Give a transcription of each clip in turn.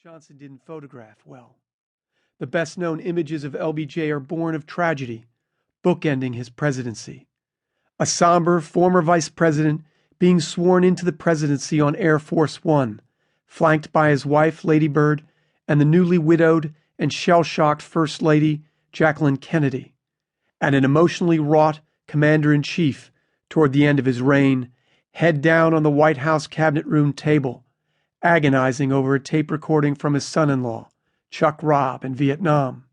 Johnson didn't photograph well. The best-known images of LBJ are born of tragedy, bookending his presidency. A somber former vice president being sworn into the presidency on Air Force One, flanked by his wife, Lady Bird, and the newly widowed and shell-shocked First Lady, Jacqueline Kennedy, and an emotionally wrought commander-in-chief toward the end of his reign, head down on the White House cabinet room table, agonizing over a tape recording from his son-in-law, Chuck Robb, in Vietnam.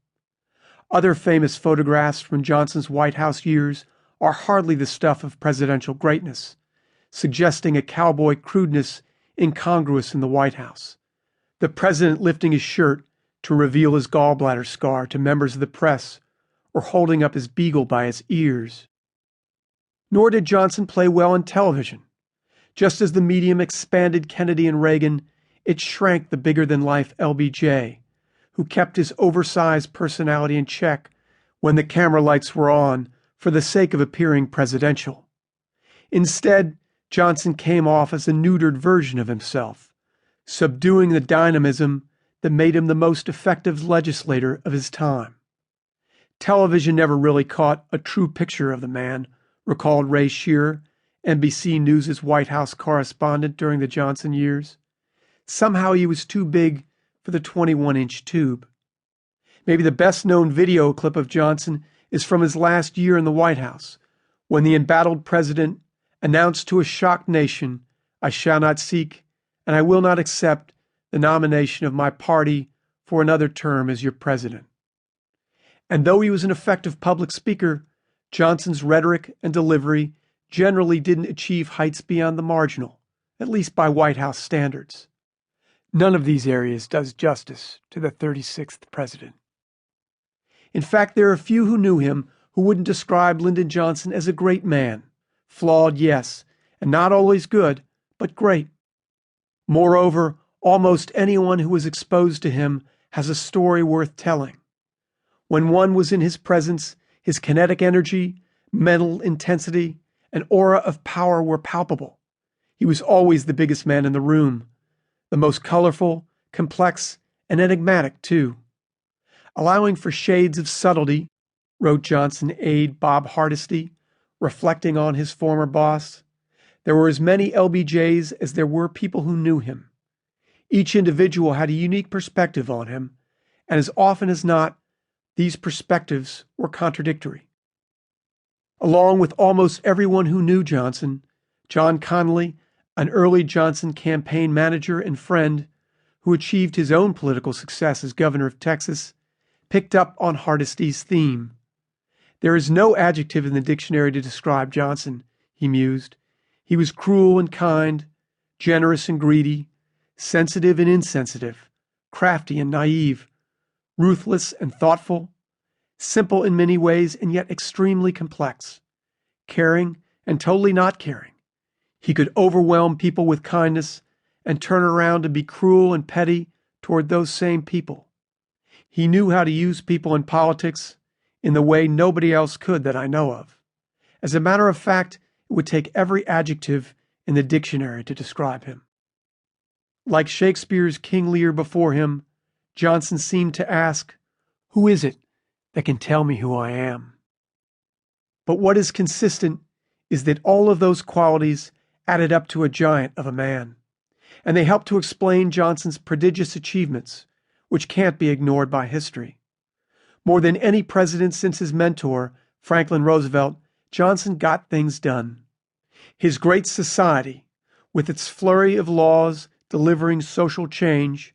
Other famous photographs from Johnson's White House years are hardly the stuff of presidential greatness, suggesting a cowboy crudeness incongruous in the White House. The president lifting his shirt to reveal his gallbladder scar to members of the press, or holding up his beagle by its ears. Nor did Johnson play well in television. Just as the medium expanded Kennedy and Reagan, it shrank the bigger-than-life LBJ, who kept his oversized personality in check when the camera lights were on for the sake of appearing presidential. Instead, Johnson came off as a neutered version of himself, subduing the dynamism that made him the most effective legislator of his time. Television never really caught a true picture of the man, recalled Ray Shearer, NBC News' White House correspondent during the Johnson years. Somehow he was too big for the 21-inch tube. Maybe the best-known video clip of Johnson is from his last year in the White House, when the embattled president announced to a shocked nation, "I shall not seek and I will not accept the nomination of my party for another term as your president." And though he was an effective public speaker, Johnson's rhetoric and delivery generally didn't achieve heights beyond the marginal, at least by White House standards. None of these areas does justice to the 36th president. In fact, there are few who knew him who wouldn't describe Lyndon Johnson as a great man. Flawed, yes, and not always good, but great. Moreover, almost anyone who was exposed to him has a story worth telling. When one was in his presence, his kinetic energy, mental intensity, and aura of power were palpable. He was always the biggest man in the room, the most colorful, complex, and enigmatic, too. Allowing for shades of subtlety, wrote Johnson aide Bob Hardesty, reflecting on his former boss, there were as many LBJs as there were people who knew him. Each individual had a unique perspective on him, and as often as not, these perspectives were contradictory. Along with almost everyone who knew Johnson, John Connally, an early Johnson campaign manager and friend who achieved his own political success as governor of Texas, picked up on Hardesty's theme. There is no adjective in the dictionary to describe Johnson, he mused. He was cruel and kind, generous and greedy, sensitive and insensitive, crafty and naive, ruthless and thoughtful, simple in many ways and yet extremely complex, caring and totally not caring. He could overwhelm people with kindness and turn around to be cruel and petty toward those same people. He knew how to use people in politics in the way nobody else could that I know of. As a matter of fact, it would take every adjective in the dictionary to describe him. Like Shakespeare's King Lear before him, Johnson seemed to ask, "Who is it that can tell me who I am?" But what is consistent is that all of those qualities added up to a giant of a man, and they help to explain Johnson's prodigious achievements, which can't be ignored by history. More than any president since his mentor, Franklin Roosevelt, Johnson got things done. His great society, with its flurry of laws delivering social change,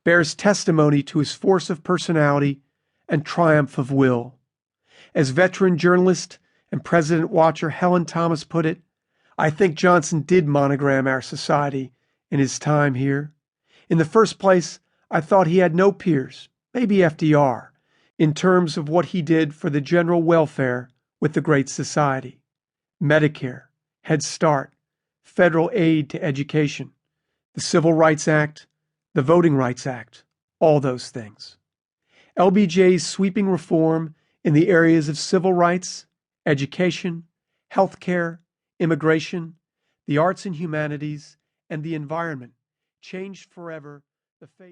bears testimony to his force of personality and triumph of will. As veteran journalist and president watcher Helen Thomas put it, I think Johnson did monogram our society in his time here. In the first place, I thought he had no peers, maybe FDR, in terms of what he did for the general welfare with the Great Society. Medicare, Head Start, federal aid to education, the Civil Rights Act, the Voting Rights Act, all those things. LBJ's sweeping reform in the areas of civil rights, education, healthcare, immigration, the arts and humanities, and the environment changed forever the face